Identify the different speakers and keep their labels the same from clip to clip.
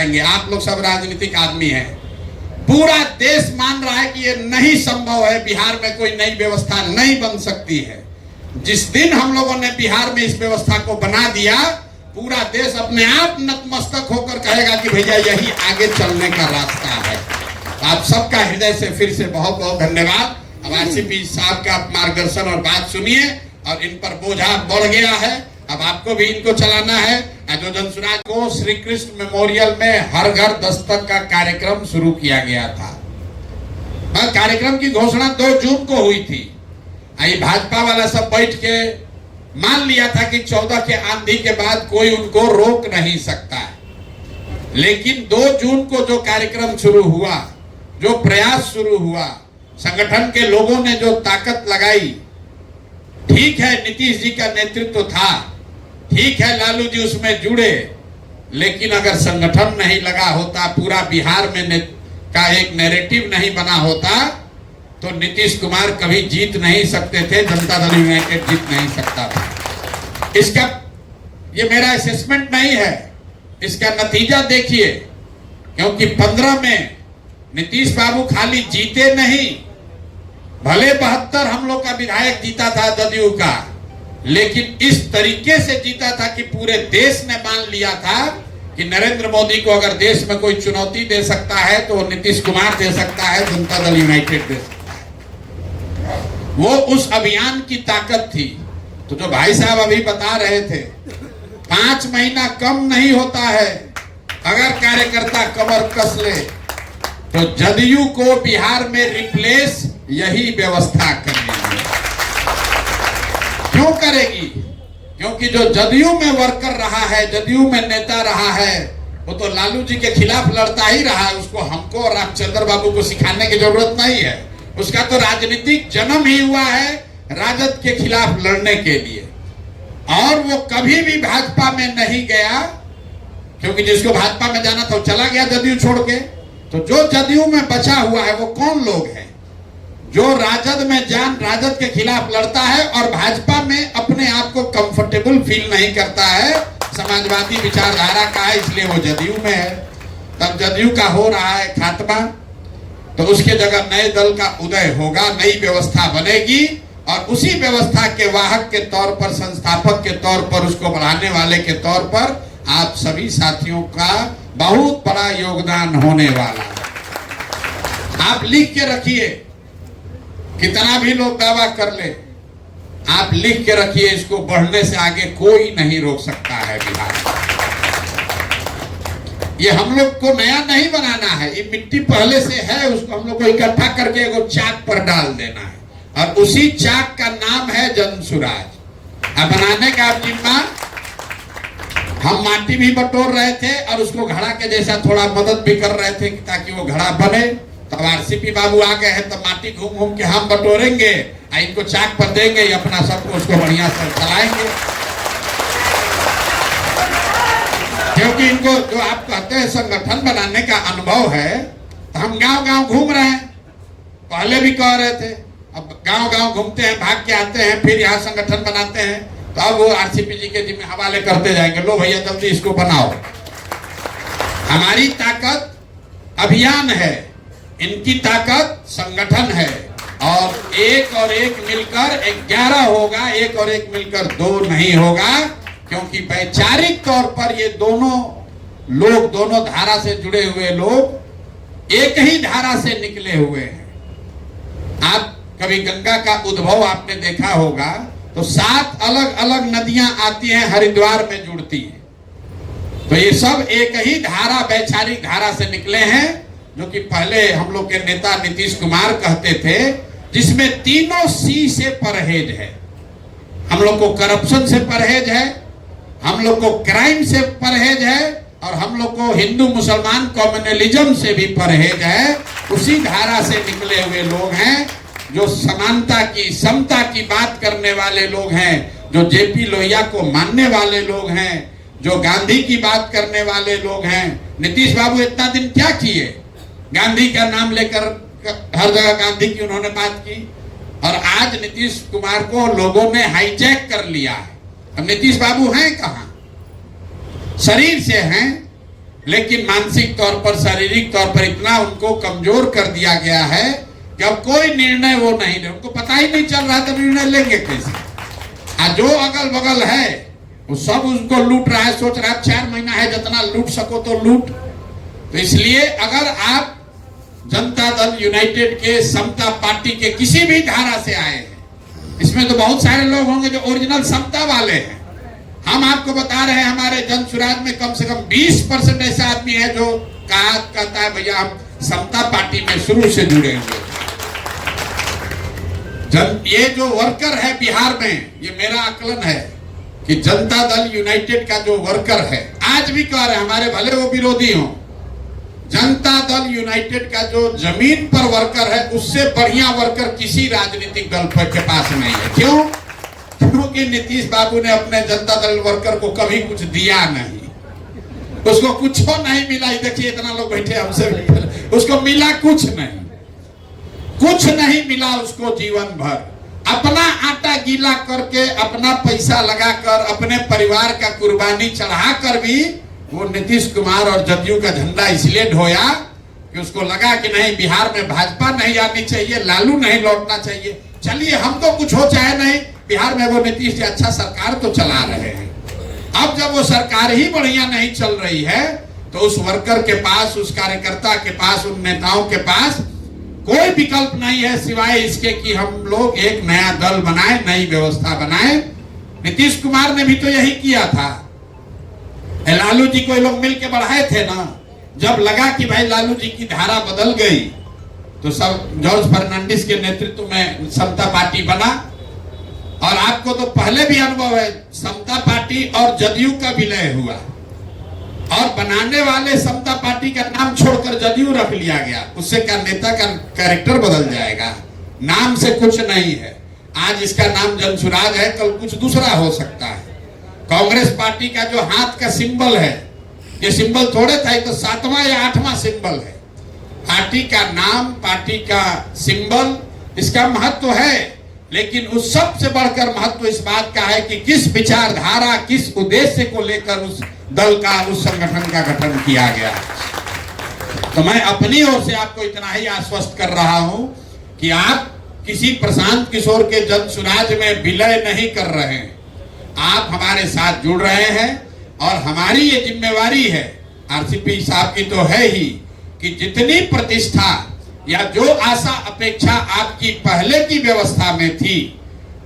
Speaker 1: जाएंगे। आप लोग सब राजनीतिक आदमी हैं। पूरा देश मान रहा है कि ये नहीं संभव है, बिहार में कोई नई व्यवस्था नहीं बन सकती है। जिस दिन हम लोगों ने बिहार में इस व्यवस्था को बना दिया, पूरा देश अपने आप नतमस्तक होकर कहेगा कि भैया यही आगे चलने का रास्ता है। आप सबका हृदय से फिर से बहुत बहुत धन्यवाद। अब आरसीपी साहब का मार्गदर्शन और बात सुनिए, और इन पर बोझा बढ़ गया है, अब आपको भी इनको चलाना है। जो धनसुराज को श्री कृष्ण मेमोरियल में हर घर दस्तक का कार्यक्रम शुरू किया गया था। कार्यक्रम की घोषणा 2 जून को हुई थी। भाजपा वाला सब बैठ के मान लिया था कि 14 के आंधी के बाद कोई उनको रोक नहीं सकता है। लेकिन 2 जून को जो कार्यक्रम शुरू हुआ, जो प्रयास शुरू हुआ, संगठन के लोगों ने जो ताकत लगाई, ठीक है नीतीश जी का नेतृत्व था, ठीक है लालू जी उसमें जुड़े, लेकिन अगर संगठन नहीं लगा होता, पूरा बिहार में का एक नैरेटिव नहीं बना होता, तो नीतीश कुमार कभी जीत नहीं सकते थे, जनता दल यूनाइटेड जीत नहीं सकता था। इसका ये मेरा असेसमेंट नहीं है, इसका नतीजा देखिए। क्योंकि 15 में नीतीश बाबू खाली जीते नहीं, भले 72 हम लोग का विधायक जीता था जदयू का, लेकिन इस तरीके से जीता था कि पूरे देश ने मान लिया था कि नरेंद्र मोदी को अगर देश में कोई चुनौती दे सकता है तो नीतीश कुमार दे सकता है, जनता दल यूनाइटेड दे सकता है। वो उस अभियान की ताकत थी। तो जो भाई साहब अभी बता रहे थे, 5 महीना कम नहीं होता है अगर कार्यकर्ता कमर कस ले, तो जदयू को बिहार में रिप्लेस यही व्यवस्था करेगी। क्यों करेगी? क्योंकि जो जदयू में वर्कर रहा है, जदयू में नेता रहा है, वो तो लालू जी के खिलाफ लड़ता ही रहा है। उसको हमको और रामचंद्र बाबू को सिखाने की जरूरत नहीं है। उसका तो राजनीतिक जन्म ही हुआ है राजद के खिलाफ लड़ने के लिए। और वो कभी भी भाजपा में नहीं गया, क्योंकि जिसको भाजपा में जाना था वो चला गया जदयू छोड़ के। तो जो जदयू में बचा हुआ है वो कौन लोग हैं जो राजद में राजद के खिलाफ लड़ता है और भाजपा में अपने आप को कंफर्टेबल फील नहीं करता है, समाजवादी विचारधारा का है, इसलिए वो जदयू में है। तब जदयू का हो रहा है खात्मा, तो उसके जगह नए दल का उदय होगा, नई व्यवस्था बनेगी, और उसी व्यवस्था के वाहक के तौर पर, संस्थापक के तौर पर, उसको बढ़ाने वाले के तौर पर आप सभी साथियों का बहुत बड़ा योगदान होने वाला है। आप लिख के रखिए, कितना भी लोग दावा कर ले, आप लिख के रखिए, इसको बढ़ने से आगे कोई नहीं रोक सकता है बिहार। ये हम लोग को नया नहीं बनाना है, ये मिट्टी पहले से है, उसको हम लोग को इकट्ठा करके एगो चाक पर डाल देना है, और उसी चाक का नाम है जनसुराज। अब बनाने का जिम्मा, हम माटी भी बटोर रहे थे और उसको घड़ा के जैसा थोड़ा मदद भी कर रहे थे ताकि वो घड़ा बने। तब आरसीपी बाबू आ गए हैं, तो माटी घूम घूम के हम बटोरेंगे, इनको चाक पर देंगे, अपना सबको उसको बढ़िया से चलाएंगे। क्योंकि इनको जो आप कहते हैं संगठन बनाने का अनुभव है, तो हम गांव गांव घूम रहे हैं, पहले भी कह रहे थे, अब गांव गांव घूमते हैं, भाग के आते हैं, फिर यहाँ संगठन बनाते हैं, तो अब वो आरसीपी जी के जिम्मे हवाले करते जाएंगे, लो भैया जल्दी इसको बनाओ। हमारी ताकत अभियान है, इनकी ताकत संगठन है, और एक मिलकर 11 होगा, एक और एक मिलकर 2 नहीं होगा। क्योंकि वैचारिक तौर पर ये दोनों लोग, दोनों धारा से जुड़े हुए लोग एक ही धारा से निकले हुए हैं। आप कभी गंगा का उद्भव आपने देखा होगा, तो 7 अलग अलग नदियां आती हैं, हरिद्वार में जुड़ती हैं। तो ये सब एक ही धारा, वैचारिक धारा से निकले हैं, जो कि पहले हम लोग के नेता नीतीश कुमार कहते थे, जिसमें तीनों सी से परहेज है। हम लोग को करप्शन से परहेज है, हम लोग को क्राइम से परहेज है, और हम लोग को हिंदू मुसलमान कम्युनलिज्म से भी परहेज है। उसी धारा से निकले हुए लोग हैं, जो समानता की, समता की बात करने वाले लोग हैं, जो जेपी लोहिया को मानने वाले लोग हैं, जो गांधी की बात करने वाले लोग हैं। नीतीश बाबू इतना दिन क्या किए? गांधी का नाम लेकर हर जगह गांधी की उन्होंने बात की, और आज नीतीश कुमार को लोगों ने हाईजैक कर लिया है। अब नीतीश बाबू हैं कहां? शरीर से हैं, लेकिन मानसिक तौर पर, शारीरिक तौर पर इतना उनको कमजोर कर दिया गया है कि अब कोई निर्णय वो नहीं ले, उनको पता ही नहीं चल रहा तो निर्णय लेंगे कैसे। जो अगल बगल है वो सब उसको लूट रहा है, सोच रहा है 4 महीना है, जितना लूट सको तो लूट। तो इसलिए अगर आप जनता दल यूनाइटेड के, समता पार्टी के किसी भी धारा से आए हैं, इसमें तो बहुत सारे लोग होंगे जो ओरिजिनल समता वाले हैं। हम आपको बता रहे हैं हमारे जन सुराज में कम से कम 20% ऐसा आदमी है जो कहता है भैया हम समता पार्टी में शुरू से जुड़े हुए। ये जो वर्कर है बिहार में, ये मेरा आकलन है कि जनता दल यूनाइटेड का जो वर्कर है, आज भी कह रहे हैं, हमारे भले वो विरोधी हों, जनता दल यूनाइटेड का जो जमीन पर वर्कर है उससे बढ़िया वर्कर किसी राजनीतिक दल के पास नहीं है। क्यों? क्योंकि नीतीश बाबू ने अपने जनता दल वर्कर को कभी कुछ दिया नहीं, उसको कुछ नहीं मिला। देखिए इतना लोग बैठे हमसे, उसको मिला कुछ नहीं, कुछ नहीं मिला उसको जीवन भर। अपना आटा गीला करके, अपना पैसा लगाकर, अपने परिवार का कुर्बानी चढ़ाकर भी वो नीतीश कुमार और जदयू का झंडा इसलिए ढोया कि उसको लगा कि नहीं बिहार में भाजपा नहीं आनी चाहिए, लालू नहीं लौटना चाहिए। चलिए हम तो कुछ हो चाहे नहीं, बिहार में वो नीतीश जी अच्छा सरकार तो चला रहे हैं। अब जब वो सरकार ही बढ़िया नहीं चल रही है तो उस वर्कर के पास, उस कार्यकर्ता के पास, उन नेताओं के पास कोई विकल्प नहीं है सिवाय इसके कि हम लोग एक नया दल बनाए, नई व्यवस्था बनाए। नीतीश कुमार ने भी तो यही किया था। लालू जी को लोग मिलके बढ़ाए थे ना। जब लगा कि भाई लालू जी की धारा बदल गई तो सब जॉर्ज फर्नांडिस के नेतृत्व में समता पार्टी बना। और आपको तो पहले भी अनुभव है, समता पार्टी और जदयू का विलय हुआ और बनाने वाले समता पार्टी का नाम छोड़कर जदयू रख लिया गया। उससे क्या नेता का कैरेक्टर बदल जाएगा? नाम से कुछ नहीं है। आज इसका नाम जनसुराज है, कल कुछ दूसरा हो सकता है। कांग्रेस पार्टी का जो हाथ का सिंबल है, ये सिंबल थोड़े था, तो 7वां या 8वां सिंबल है। पार्टी का नाम, पार्टी का सिंबल, इसका महत्व है, लेकिन उस सब से बढ़कर महत्व इस बात का है कि किस विचारधारा, किस उद्देश्य को लेकर उस दल का, उस संगठन का गठन किया गया। तो मैं अपनी ओर से आपको इतना ही आश्वस्त कर रहा हूं कि आप किसी प्रशांत किशोर के जनसुराज में विलय नहीं कर रहे हैं। आप हमारे साथ जुड़ रहे हैं और हमारी ये जिम्मेवारी है, आरसीपी साहब की तो है ही, कि जितनी प्रतिष्ठा या जो आशा अपेक्षा आपकी पहले की व्यवस्था में थी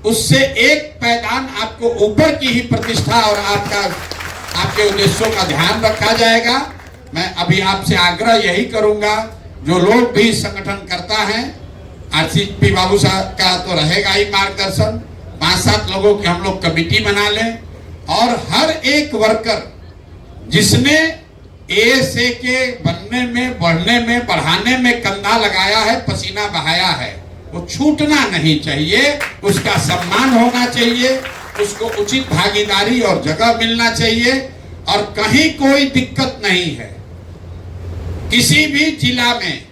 Speaker 1: उससे एक पैदान आपको ऊपर की ही प्रतिष्ठा और आपके उद्देश्यों का ध्यान रखा जाएगा। मैं अभी आपसे आग्रह यही करूंगा, जो लोग भी संगठन करता है, आरसीपी बाबू साहब का तो रहेगा ही मार्गदर्शन, 5-7 लोगों की हम लोग कमेटी बना लें और हर एक वर्कर जिसने एएसए के बनने में, बढ़ने में, बढ़ाने में कंधा लगाया है, पसीना बहाया है, वो छूटना नहीं चाहिए। उसका सम्मान होना चाहिए, उसको उचित भागीदारी और जगह मिलना चाहिए। और कहीं कोई दिक्कत नहीं है। किसी भी जिला में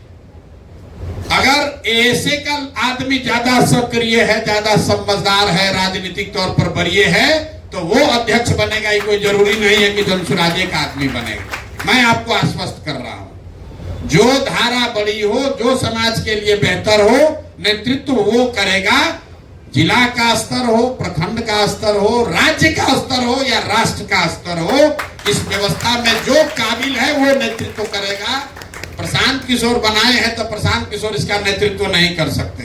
Speaker 1: अगर एएसए का आदमी ज्यादा सक्रिय है, ज्यादा समझदार है, राजनीतिक तौर पर बरिए है, तो वो अध्यक्ष बनेगा। ये कोई जरूरी नहीं है कि जनसुराजे का आदमी बनेगा। मैं आपको आश्वस्त कर रहा हूं, जो धारा बड़ी हो, जो समाज के लिए बेहतर हो, नेतृत्व वो करेगा। जिला का स्तर हो, प्रखंड का स्तर हो, राज्य का स्तर हो या राष्ट्र का स्तर हो, इस व्यवस्था में जो काबिल है वो नेतृत्व करेगा। प्रशांत किशोर बनाए हैं तो प्रशांत किशोर इसका नेतृत्व नहीं कर सकते।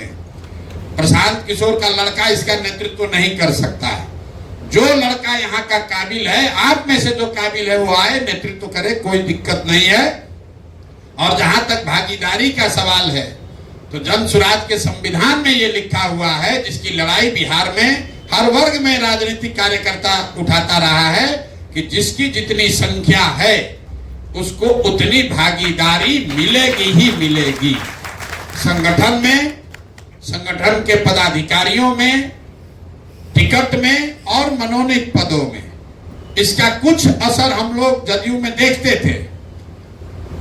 Speaker 1: प्रशांत किशोर का लड़का इसका नेतृत्व नहीं कर सकता है। जो लड़का यहाँ का काबिल है, आप में से जो काबिल है वो आए, नेतृत्व करे, कोई दिक्कत नहीं है। और जहां तक भागीदारी का सवाल है तो जनसुराज के संविधान में ये लिखा हुआ है, जिसकी लड़ाई बिहार में हर वर्ग में राजनीतिक कार्यकर्ता उठाता रहा है, कि जिसकी जितनी संख्या है उसको उतनी भागीदारी मिलेगी ही मिलेगी। संगठन में, संगठन के पदाधिकारियों में, टिकट में और मनोनीत पदों में इसका कुछ असर हम लोग जदयू में देखते थे,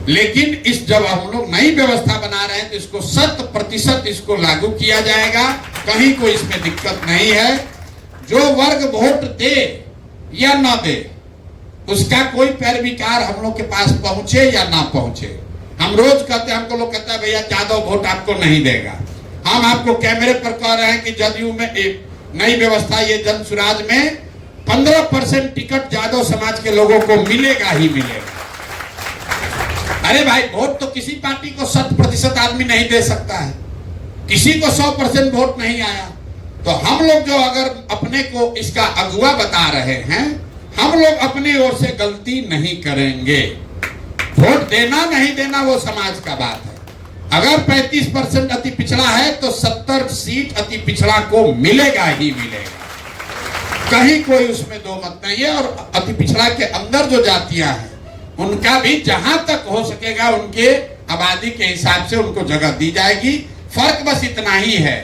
Speaker 1: लेकिन इस जब हम लोग नई व्यवस्था बना रहे हैं तो इसको 100% इसको लागू किया जाएगा। कहीं कोई इसमें दिक्कत नहीं है। जो वर्ग वोट दे या न दे, उसका कोई पैरविकार हम लोग के पास पहुंचे या ना पहुंचे। हम रोज कहते हैं, हमको लोग कहता है भैया यादव वोट आपको नहीं देगा। हम आपको कैमरे पर कह रहे हैं कि जदयू में एक नई व्यवस्था, ये जन सुराज में 15% टिकट यादव समाज के लोगों को मिलेगा ही मिलेगा। अरे भाई, वोट तो किसी पार्टी को 100% आदमी नहीं दे सकता है, किसी को 100% वोट नहीं आया। तो हम लोग जो अगर अपने को इसका अगुआ बता रहे हैं, हम लोग अपनी ओर से गलती नहीं करेंगे। वोट देना नहीं देना वो समाज का बात है। अगर 35% अति पिछड़ा है तो 70 सीट अति पिछड़ा को मिलेगा ही मिलेगा, कहीं कोई उसमें दो मत नहीं है। और अति पिछड़ा के अंदर जो जातियां हैं उनका भी जहां तक हो सकेगा उनके आबादी के हिसाब से उनको जगह दी जाएगी। फर्क बस इतना ही है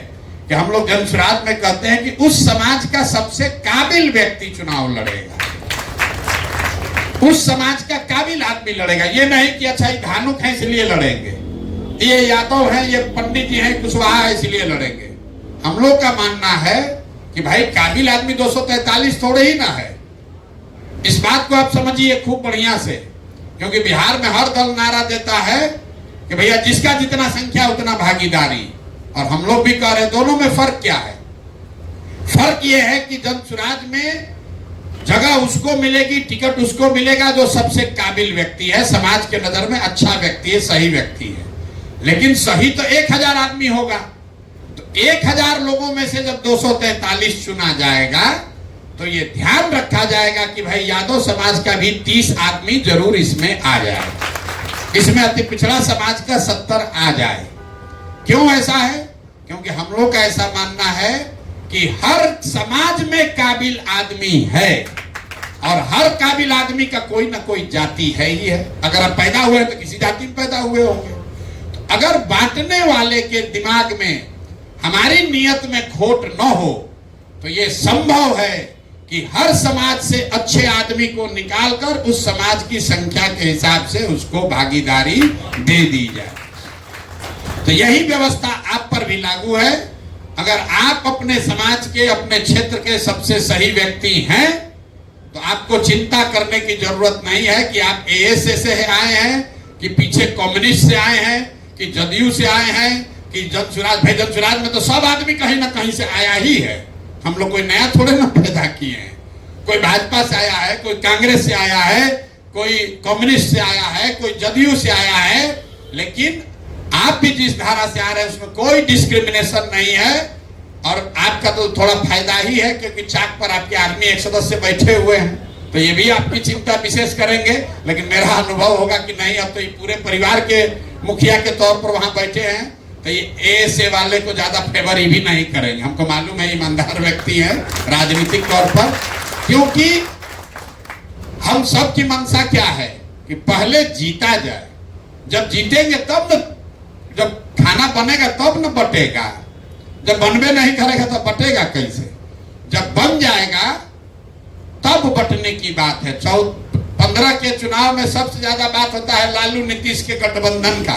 Speaker 1: कि हम लोग जन सुराज में कहते हैं कि उस समाज का सबसे काबिल व्यक्ति चुनाव लड़ेगा, उस समाज का काबिल आदमी लड़ेगा। ये नहीं कि अच्छा ये धानुक है इसलिए लड़ेंगे, ये यादव है, ये पंडित जी हैं, कुशवाहा है इसलिए लड़ेंगे। हम लोग का मानना है कि भाई काबिल आदमी 243 थोड़े ही ना है। इस बात को आप समझिए खूब बढ़िया से, क्योंकि बिहार में हर दल नारा देता है कि भैया जिसका जितना संख्या उतना भागीदारी, और हम लोग भी कह रहे हैं। दोनों में फर्क क्या है? फर्क यह है कि जन सुराज में जगह उसको मिलेगी, टिकट उसको मिलेगा जो सबसे काबिल व्यक्ति है, समाज के नजर में अच्छा व्यक्ति है, सही व्यक्ति है। लेकिन सही तो 1000 आदमी होगा, तो 1000 लोगों में से जब 243 चुना जाएगा तो ये ध्यान रखा जाएगा कि भाई यादव समाज का भी 30 आदमी जरूर इसमें आ जाए, इसमें अति पिछड़ा समाज का 70 आ जाए। क्यों ऐसा है? क्योंकि हम लोग का ऐसा मानना है कि हर समाज में काबिल आदमी है, और हर काबिल आदमी का कोई ना कोई जाति है ही है। अगर आप पैदा हुए हैं तो किसी जाति में पैदा हुए होंगे। तो अगर बांटने वाले के दिमाग में हमारी नियत में खोट न हो तो ये संभव है कि हर समाज से अच्छे आदमी को निकालकर उस समाज की संख्या के हिसाब से उसको भागीदारी दे दी जाए। तो यही व्यवस्था आप पर भी लागू है। अगर आप अपने समाज के, अपने क्षेत्र के सबसे सही व्यक्ति हैं तो आपको चिंता करने की जरूरत नहीं है कि आप एएसए से आए हैं, कि पीछे कम्युनिस्ट से आए हैं, कि जदयू से आए हैं, कि जनसुराज। भाई जनसुराज में तो सब आदमी कहीं ना कहीं से आया ही है। हम लोग कोई नया थोड़े ना पैदा किए हैं। कोई भाजपा से आया है, कोई कांग्रेस से आया है, कोई कम्युनिस्ट से आया है, कोई जदयू से आया है। लेकिन आप भी जिस धारा से आ रहे हैं उसमें कोई डिस्क्रिमिनेशन नहीं है। और आपका तो थोड़ा फायदा ही है क्योंकि चाक पर आपके आर्मी एक सदस्य बैठे हुए हैं, तो ये भी आपकी चिंता विशेष करेंगे। लेकिन मेरा अनुभव होगा कि नहीं, अब तो ये पूरे परिवार के मुखिया के तौर पर वहां बैठे हैं, तो ये एएसए वाले को ज्यादा फेवर ही भी नहीं करेंगे। हमको मालूम है ईमानदार व्यक्ति है राजनीतिक तौर पर। क्योंकि हम सब की मंशा क्या है कि पहले जीता जाए। जब जीतेंगे तब न, जब खाना बनेगा तब न बटेगा। जब बनबे नहीं करेगा तो बटेगा कैसे? जब बन जाएगा तब बटने की बात है। 15 के चुनाव में सबसे ज्यादा बात होता है लालू नीतीश के गठबंधन का।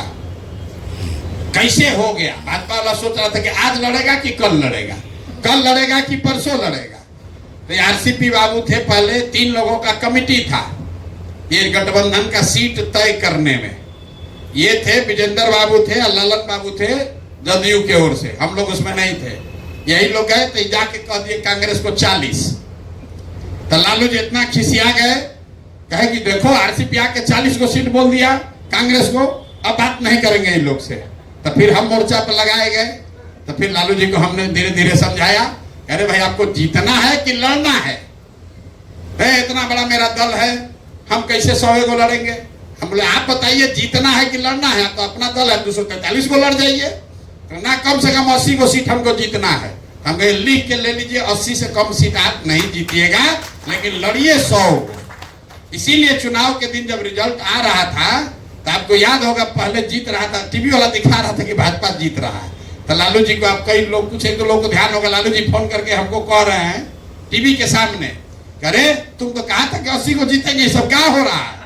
Speaker 1: कैसे हो गया? भाजपा वाला सोच रहा था कि आज लड़ेगा कि कल लड़ेगा, कल लड़ेगा कि परसों लड़ेगा। तो आरसीपी बाबू थे, पहले 3 लोगों का कमिटी था ये गठबंधन का सीट तय करने में। ये थे विजेंद्र बाबू थे और ललन बाबू थे जदयू के ओर से, हम लोग उसमें नहीं थे। यही लोग गए तो जाके कह दिए कांग्रेस को 40। तो लालू जी इतना खिसिया गए, कहे कि देखो आरसीपी आके 40 को सीट बोल दिया कांग्रेस को, अब बात नहीं करेंगे इन लोग से। तो फिर हम मोर्चा पर लगाए गए। तो फिर लालू जी को हमने धीरे धीरे समझाया, अरे भाई आपको जीतना है कि लड़ना है? इतना बड़ा मेरा दल है, हम कैसे 100 को लड़ेंगे? हम बोले आप बताइए जीतना है कि लड़ना है? तो अपना दल है 243 को लड़ जाइए, तो ना कम से कम 80 को सीट हमको जीतना है। हम कहे लिख के ले लीजिए 80 से कम सीट आप नहीं जीतिएगा, लेकिन लड़िए 100 को। इसीलिए चुनाव के दिन जब रिजल्ट आ रहा था तो आपको याद होगा पहले जीत रहा था, टीवी वाला दिखा रहा था कि भाजपा जीत रहा है। तो लालू जी को आप कई लोग कुछ एक दो लोग को ध्यान होगा, लालू जी फोन करके हमको कह रहे हैं टीवी के सामने, अरे तुम तो कहा था कि 80 को जीतेंगे, सब क्या हो रहा है?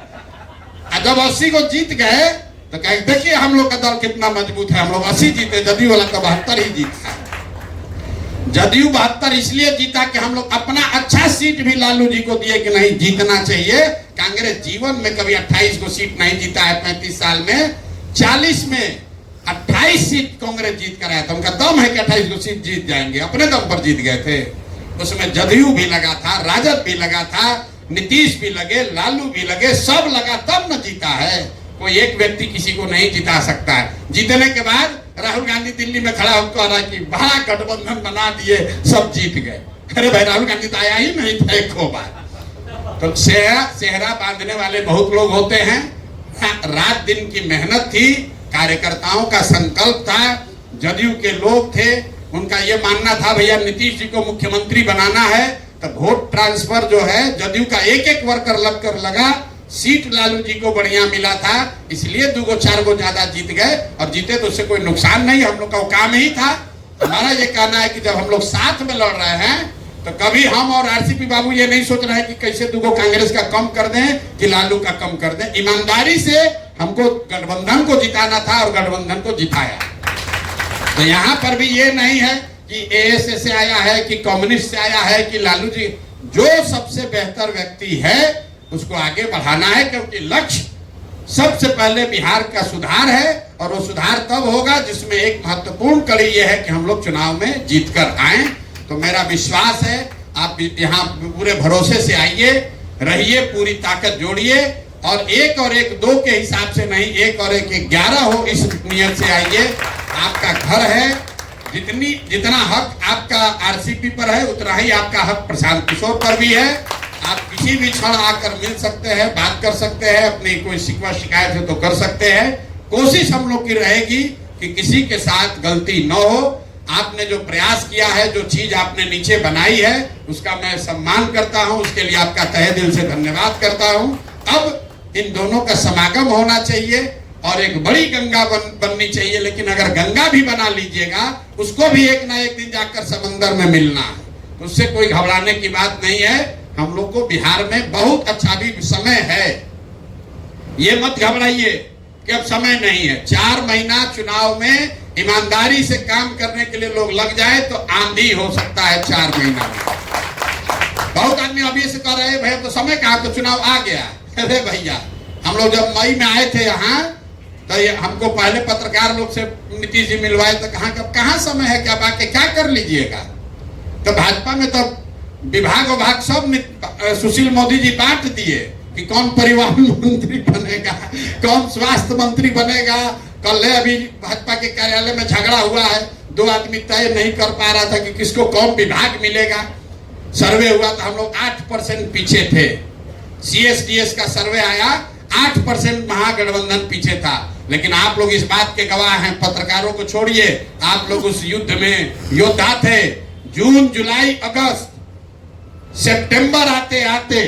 Speaker 1: और जब 80 को जीत गए तो कहे देखिए हम लोग का दल कितना मजबूत है, हम लोग 80 जीते, जदयू वाला तो 72 ही जीता है। जदयू 72 इसलिए जीता कि हम लोग अपना अच्छा सीट भी लालू जी को दिए कि नहीं जीतना चाहिए। कांग्रेस जीवन में कभी 28 को सीट नहीं जीता है 35 साल में। 40 में 28 सीट कांग्रेस जीत कर आया था। उनका दम है कि 28 को सीट जीत जाएंगे, अपने दम पर जीत गए थे। उसमें जदयू भी लगा था, राजद भी लगा था, नीतीश भी लगे, लालू भी लगे, सब लगा तब न जीता है। कोई एक व्यक्ति किसी को नहीं जिता सकता है। जीतने के बाद राहुल गांधी दिल्ली में खड़ा होकर कह रहा कि बड़ा गठबंधन बना दिए, सब जीत गए। अरे भाई राहुल गांधी तो आया ही नहीं था एक बार। तो सेहरा बांधने वाले बहुत लोग होते हैं। रात दिन की मेहनत थी, कार्यकर्ताओं का संकल्प था, जदयू के लोग थे, उनका ये मानना था भैया नीतीश जी को मुख्यमंत्री बनाना है। तो वोट ट्रांसफर जो है जदयू का एक एक वर्कर लगकर लगा, सीट लालू जी को बढ़िया मिला था, इसलिए 2 को 4 को ज्यादा जीत गए। और जीते तो उससे कोई नुकसान नहीं, हम लोग का काम ही था। हमारा ये कहना है कि जब हम लोग साथ में लड़ रहे हैं तो कभी हम और आरसीपी बाबू ये नहीं सोच रहे हैं कि कैसे 2 को कांग्रेस का कम कर दें कि लालू का कम कर दें। ईमानदारी से हमको गठबंधन को जिताना था और गठबंधन को जिताया। तो यहाँ पर भी ये नहीं है कि एएसए से आया है कि कम्युनिस्ट से आया है कि लालू जी, जो सबसे बेहतर व्यक्ति है उसको आगे बढ़ाना है, क्योंकि लक्ष्य सबसे पहले बिहार का सुधार है। और वो सुधार तब होगा जिसमें एक महत्वपूर्ण कड़ी ये है कि हम लोग चुनाव में जीतकर आए। तो मेरा विश्वास है आप यहाँ पूरे भरोसे से आइए, रहिए, पूरी ताकत जोड़िए और 1 और 1 2 के हिसाब से नहीं, 1 और 1 11 हो, इस नियत से आइए। आपका घर है, जितना हक आपका आरसीपी पर है उतना ही आपका हक प्रशांत किशोर पर भी है। आप किसी भी क्षण आकर मिल सकते हैं, बात कर सकते हैं, अपनी कोई शिकवा शिकायत है तो कर सकते हैं। कोशिश हम लोग की रहेगी कि किसी के साथ गलती न हो। आपने जो प्रयास किया है, जो चीज आपने नीचे बनाई है, उसका मैं सम्मान करता हूं, उसके लिए आपका तहे दिल से धन्यवाद करता हूं। अब इन दोनों का समागम होना चाहिए और एक बड़ी गंगा बननी चाहिए। लेकिन अगर गंगा भी बना लीजिएगा, उसको भी एक ना एक दिन जाकर समंदर में मिलना है, उससे कोई घबराने की बात नहीं है। हम लोग को बिहार में बहुत अच्छा भी समय है, ये मत घबराइए कि अब समय नहीं है। 4 महीना चुनाव में ईमानदारी से काम करने के लिए लोग लग जाए तो आंधी हो सकता है 4 महीना में। बहुत आदमी अभी से कह रहे हैं भैया तो समय कहाँ, तो चुनाव आ गया। अरे भैया हम लोग जब मई में आए थे यहाँ तो ये हमको पहले पत्रकार लोग से नीतीश जी मिलवाए तो कहाँ समय है, क्या बाकी क्या कर लीजिएगा। तो भाजपा में तो विभाग सब सुशील मोदी जी बांट दिए कि कौन परिवहन मंत्री बनेगा, कौन स्वास्थ्य मंत्री बनेगा। कल अभी भाजपा के कार्यालय में झगड़ा हुआ है, 2 आदमी तय नहीं कर पा रहा था कि किसको कौन विभाग मिलेगा। सर्वे हुआ तो हम लोग 8% पीछे थे। सीएसडीएस का सर्वे आया 8% महागठबंधन पीछे था। लेकिन आप लोग इस बात के गवाह हैं, पत्रकारों को छोड़िए, आप लोग उस युद्ध में योद्धा थे। जून, जुलाई, अगस्त, सितंबर आते आते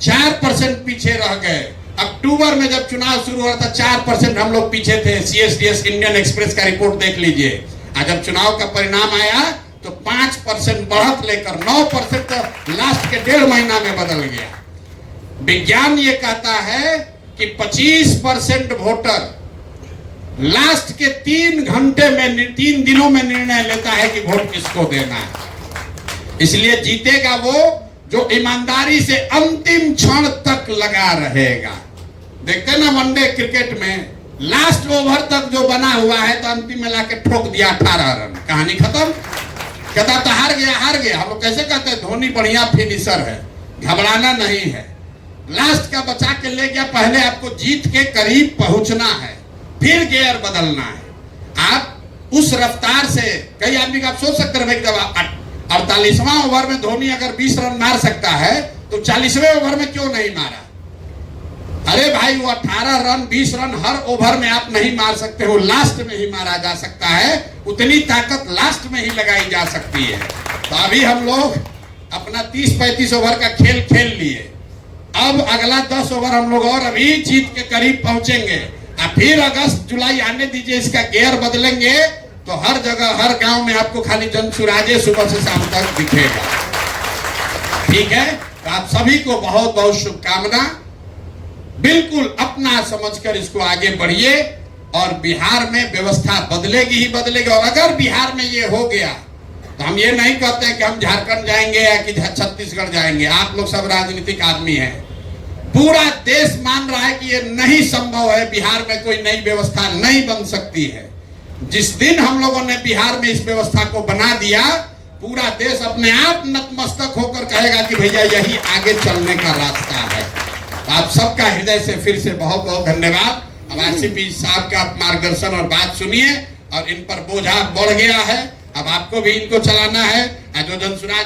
Speaker 1: 4% पीछे रह गए। अक्टूबर में जब चुनाव शुरू हुआ था 4% हम लोग पीछे थे। सीएसडीएस इंडियन एक्सप्रेस का रिपोर्ट देख लीजिए। आज जब चुनाव का परिणाम आया तो 5% बढ़त लेकर 9% लास्ट के 1.5 महीना में बदल गया। विज्ञान ये कहता है कि 25% वोटर लास्ट के 3 घंटे में, 3 दिनों में निर्णय लेता है कि वोट किसको देना है। इसलिए जीतेगा वो जो ईमानदारी से अंतिम क्षण तक लगा रहेगा। देखते ना वनडे क्रिकेट में लास्ट ओवर तक जो बना हुआ है तो अंतिम में लाके ठोक दिया 18 रन, कहानी खत्म। कहता तो हार गया। हम लोग कैसे कहते हैं धोनी बढ़िया फिनिशर है, घबराना नहीं है। लास्ट का बचा के ले गया। पहले आपको जीत के करीब पहुंचना है, फिर गियर बदलना है। आप उस रफ्तार से, कई आदमी का आप सोच सकते हैं जब 48वां ओवर में धोनी अगर 20 रन मार सकता है तो 40वें ओवर में क्यों नहीं मारा। अरे भाई वो 18 रन 20 रन हर ओवर में आप नहीं मार सकते हो, लास्ट में ही मारा जा सकता है। उतनी ताकत लास्ट में ही लगाई जा सकती है। तो अभी हम लोग अपना 30-35 ओवर का खेल खेल लिए। अब अगला 10 ओवर हम लोग और अभी जीत के करीब पहुंचेंगे। फिर अगस्त जुलाई आने दीजिए, इसका गियर बदलेंगे तो हर जगह हर गांव में आपको खाली जनसुराजे सुबह से शाम तक दिखेगा। ठीक है, तो आप सभी को बहुत बहुत शुभकामना। बिल्कुल अपना समझकर इसको आगे बढ़िए और बिहार में व्यवस्था बदलेगी ही बदलेगी। और अगर बिहार में ये हो गया तो हम ये नहीं कहते कि हम झारखंड जाएंगे या कि छत्तीसगढ़ जाएंगे। आप लोग सब राजनीतिक आदमी हैं। पूरा देश मान रहा है कि ये नहीं संभव है, बिहार में कोई नई व्यवस्था नहीं बन सकती है। जिस दिन हम लोगों ने बिहार में इस व्यवस्था को बना दिया, पूरा देश अपने आप नतमस्तक होकर कहेगा कि भैया यही आगे चलने का रास्ता है। आप सबका हृदय से फिर से बहुत बहुत धन्यवाद। अब आरसीपी साहब का मार्गदर्शन और बात सुनिए। और इन पर बोझा बढ़ गया है, अब आपको भी इनको चलाना है। जो जनसुराज